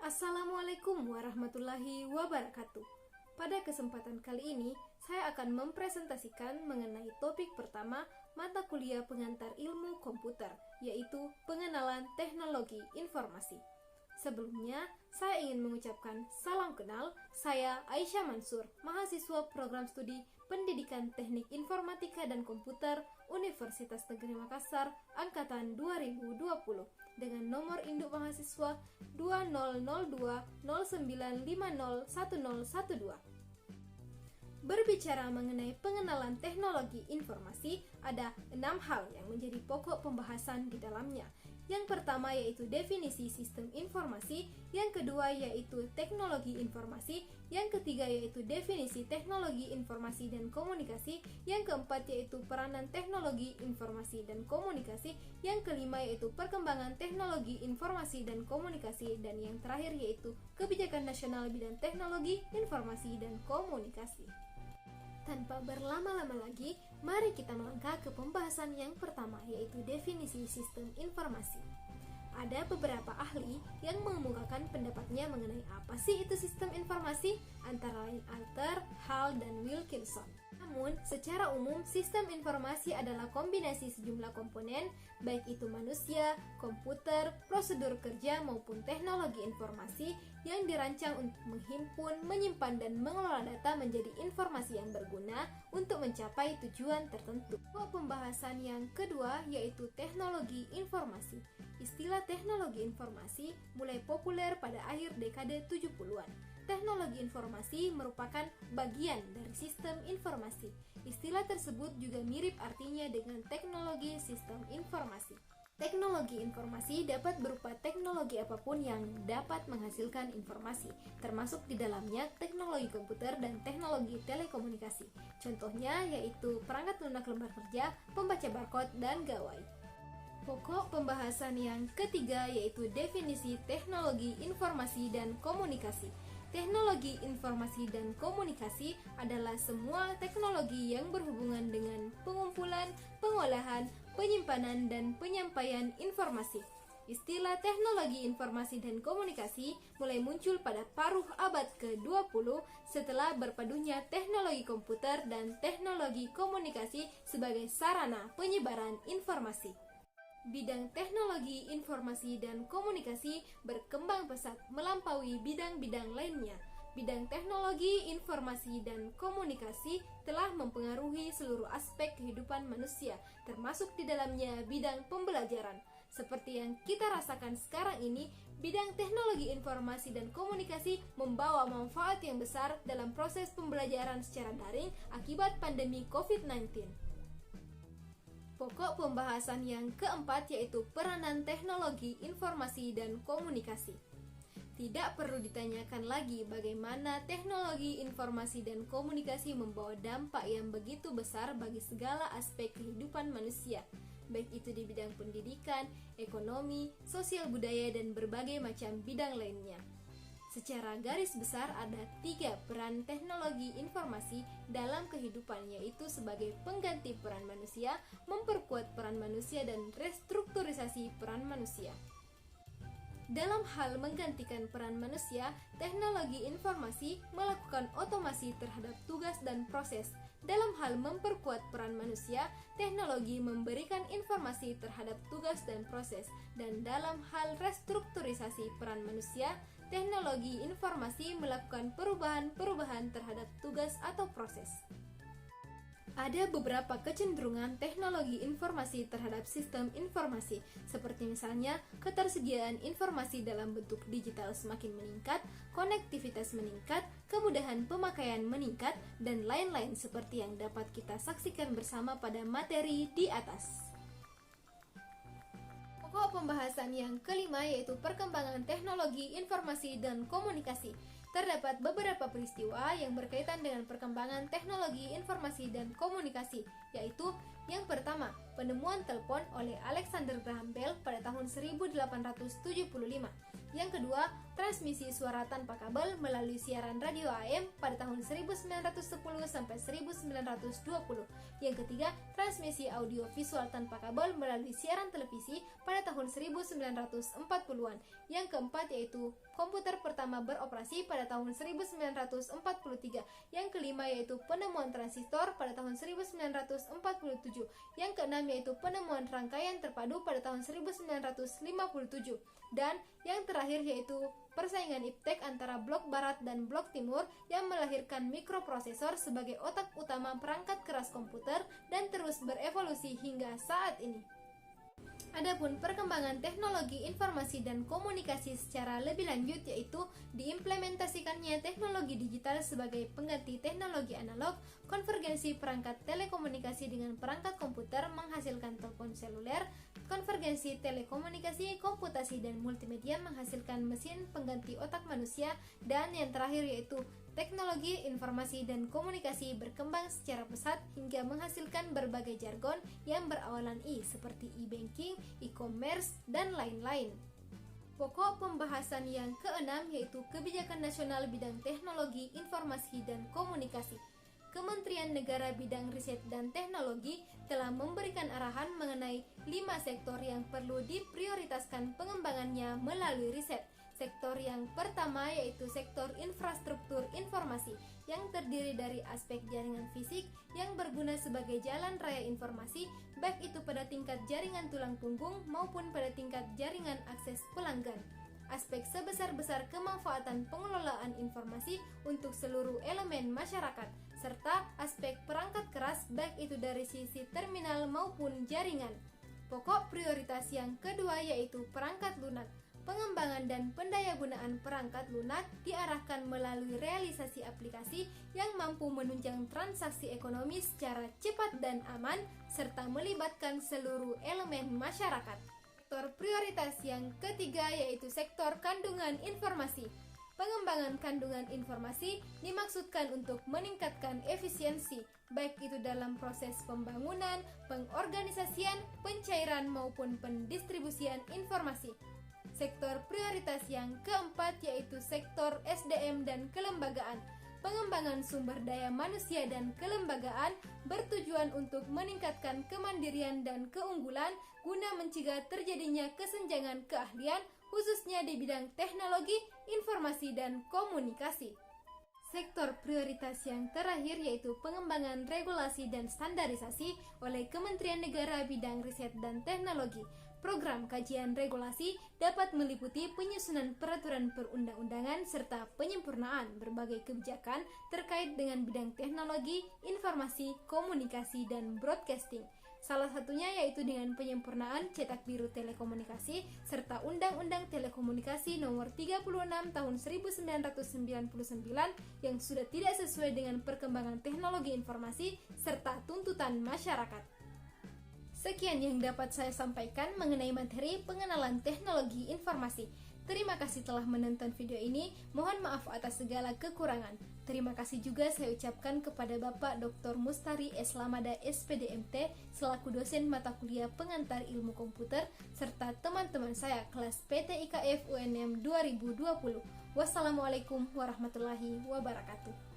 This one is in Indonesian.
Assalamualaikum warahmatullahi wabarakatuh. Pada kesempatan kali ini, saya akan mempresentasikan mengenai topik pertama mata kuliah pengantar ilmu komputer, yaitu pengenalan teknologi informasi. Sebelumnya, saya ingin mengucapkan salam kenal. Saya Aisyah Mansur, mahasiswa program studi Pendidikan Teknik Informatika dan Komputer Universitas Negeri Makassar angkatan 2020 dengan nomor induk mahasiswa 200209501012. Berbicara mengenai pengenalan teknologi informasi, ada 6 hal yang menjadi pokok pembahasan di dalamnya. Yang pertama yaitu definisi sistem informasi, yang kedua yaitu teknologi informasi, yang ketiga yaitu definisi teknologi informasi dan komunikasi, yang keempat yaitu peranan teknologi informasi dan komunikasi, yang kelima yaitu perkembangan teknologi informasi dan komunikasi, dan yang terakhir yaitu kebijakan nasional bidang teknologi informasi dan komunikasi. Tanpa berlama-lama lagi, mari kita melangkah ke pembahasan yang pertama, yaitu definisi sistem informasi. Ada beberapa ahli yang mengemukakan pendapatnya mengenai apa sih itu sistem informasi, antara lain Alter, Hall, dan Wilkinson. Namun, secara umum, sistem informasi adalah kombinasi sejumlah komponen, baik itu manusia, komputer, prosedur kerja, maupun teknologi informasi yang dirancang untuk menghimpun, menyimpan, dan mengelola data menjadi informasi yang berguna untuk mencapai tujuan tertentu. Pembahasan yang kedua yaitu teknologi informasi. Istilah teknologi informasi mulai populer pada akhir dekade 70-an. Teknologi informasi merupakan bagian dari sistem informasi. Istilah tersebut juga mirip artinya dengan teknologi sistem informasi. Teknologi informasi dapat berupa teknologi apapun yang dapat menghasilkan informasi, termasuk di dalamnya teknologi komputer dan teknologi telekomunikasi. Contohnya yaitu perangkat lunak lembar kerja, pembaca barcode, dan gawai. Pokok pembahasan yang ketiga yaitu definisi teknologi informasi dan komunikasi. Teknologi informasi dan komunikasi adalah semua teknologi yang berhubungan dengan pengumpulan, pengolahan, penyimpanan, dan penyampaian informasi. Istilah teknologi informasi dan komunikasi mulai muncul pada paruh abad ke-20 setelah berpadunya teknologi komputer dan teknologi komunikasi sebagai sarana penyebaran informasi. Bidang teknologi informasi dan komunikasi berkembang pesat melampaui bidang-bidang lainnya. Bidang teknologi informasi dan komunikasi telah mempengaruhi seluruh aspek kehidupan manusia, termasuk di dalamnya bidang pembelajaran. Seperti yang kita rasakan sekarang ini, bidang teknologi informasi dan komunikasi membawa manfaat yang besar dalam proses pembelajaran secara daring akibat pandemi COVID-19. Pokok pembahasan yang keempat yaitu peranan teknologi informasi dan komunikasi. Tidak perlu ditanyakan lagi bagaimana teknologi informasi dan komunikasi membawa dampak yang begitu besar bagi segala aspek kehidupan manusia, baik itu di bidang pendidikan, ekonomi, sosial budaya, dan berbagai macam bidang lainnya. Secara garis besar ada 3 peran teknologi informasi dalam kehidupan, yaitu sebagai pengganti peran manusia, memperkuat peran manusia, dan restrukturisasi peran manusia. Dalam hal menggantikan peran manusia, teknologi informasi melakukan otomasi terhadap tugas dan proses. Dalam hal memperkuat peran manusia, teknologi memberikan informasi terhadap tugas dan proses. Dan dalam hal restrukturisasi peran manusia, teknologi informasi melakukan perubahan-perubahan terhadap tugas atau proses. Ada beberapa kecenderungan teknologi informasi terhadap sistem informasi, seperti misalnya ketersediaan informasi dalam bentuk digital semakin meningkat, konektivitas meningkat, kemudahan pemakaian meningkat, dan lain-lain seperti yang dapat kita saksikan bersama pada materi di atas. Pokok pembahasan yang kelima yaitu perkembangan teknologi informasi dan komunikasi. Terdapat beberapa peristiwa yang berkaitan dengan perkembangan teknologi informasi dan komunikasi. yaitu yang pertama, penemuan telepon oleh Alexander Graham Bell pada tahun 1875. Yang kedua, transmisi suara tanpa kabel melalui siaran radio AM pada tahun 1910 sampai 1920. Yang ketiga, transmisi audio visual tanpa kabel melalui siaran televisi pada tahun 1940-an. Yang keempat yaitu komputer pertama beroperasi pada tahun 1943. Yang kelima yaitu penemuan transistor pada tahun 1947. Yang keenam yaitu penemuan rangkaian terpadu pada tahun 1957. Dan yang terakhir yaitu persaingan iptek antara blok barat dan blok timur yang melahirkan mikroprosesor sebagai otak utama perangkat keras komputer dan terus berevolusi hingga saat ini. Adapun perkembangan teknologi informasi dan komunikasi secara lebih lanjut yaitu diimplementasikannya teknologi digital sebagai pengganti teknologi analog, konvergensi perangkat telekomunikasi dengan perangkat komputer menghasilkan telepon seluler, konvergensi telekomunikasi, komputasi dan multimedia menghasilkan mesin pengganti otak manusia, dan yang terakhir yaitu teknologi informasi dan komunikasi berkembang secara pesat hingga menghasilkan berbagai jargon yang berawalan I seperti e-banking, e-commerce, dan lain-lain. Pokok pembahasan yang keenam yaitu kebijakan nasional bidang teknologi, informasi, dan komunikasi. Kementerian Negara Bidang Riset dan Teknologi telah memberikan arahan mengenai 5 sektor yang perlu diprioritaskan pengembangannya melalui riset. Sektor yang pertama yaitu sektor infrastruktur informasi yang terdiri dari aspek jaringan fisik yang berguna sebagai jalan raya informasi, baik itu pada tingkat jaringan tulang punggung maupun pada tingkat jaringan akses pelanggan. Aspek sebesar-besar kemanfaatan pengelolaan informasi untuk seluruh elemen masyarakat, serta aspek perangkat keras baik itu dari sisi terminal maupun jaringan. Pokok prioritas yang kedua yaitu perangkat lunak. Pengembangan dan pendayagunaan perangkat lunak diarahkan melalui realisasi aplikasi yang mampu menunjang transaksi ekonomi secara cepat dan aman, serta melibatkan seluruh elemen masyarakat. Sektor prioritas yang ketiga yaitu sektor kandungan informasi. Pengembangan kandungan informasi dimaksudkan untuk meningkatkan efisiensi, baik itu dalam proses pembangunan, pengorganisasian, pencairan maupun pendistribusian informasi. Sektor prioritas yang keempat yaitu sektor SDM dan kelembagaan. Pengembangan sumber daya manusia dan kelembagaan bertujuan untuk meningkatkan kemandirian dan keunggulan guna mencegah terjadinya kesenjangan keahlian khususnya di bidang teknologi, informasi, dan komunikasi. Sektor prioritas yang terakhir yaitu pengembangan regulasi dan standarisasi oleh Kementerian Negara Bidang Riset dan Teknologi. Program kajian regulasi dapat meliputi penyusunan peraturan perundang-undangan serta penyempurnaan berbagai kebijakan terkait dengan bidang teknologi, informasi, komunikasi, dan broadcasting. Salah satunya yaitu dengan penyempurnaan cetak biru telekomunikasi serta Undang-Undang Telekomunikasi Nomor 36 Tahun 1999 yang sudah tidak sesuai dengan perkembangan teknologi informasi serta tuntutan masyarakat. Sekian yang dapat saya sampaikan mengenai materi pengenalan teknologi informasi. Terima kasih telah menonton video ini. Mohon maaf atas segala kekurangan. Terima kasih juga saya ucapkan kepada Bapak Dr. Mustari S. Lamada SPDMT selaku dosen mata kuliah pengantar ilmu komputer serta teman-teman saya kelas PT IKF UNM 2020. Wassalamualaikum warahmatullahi wabarakatuh.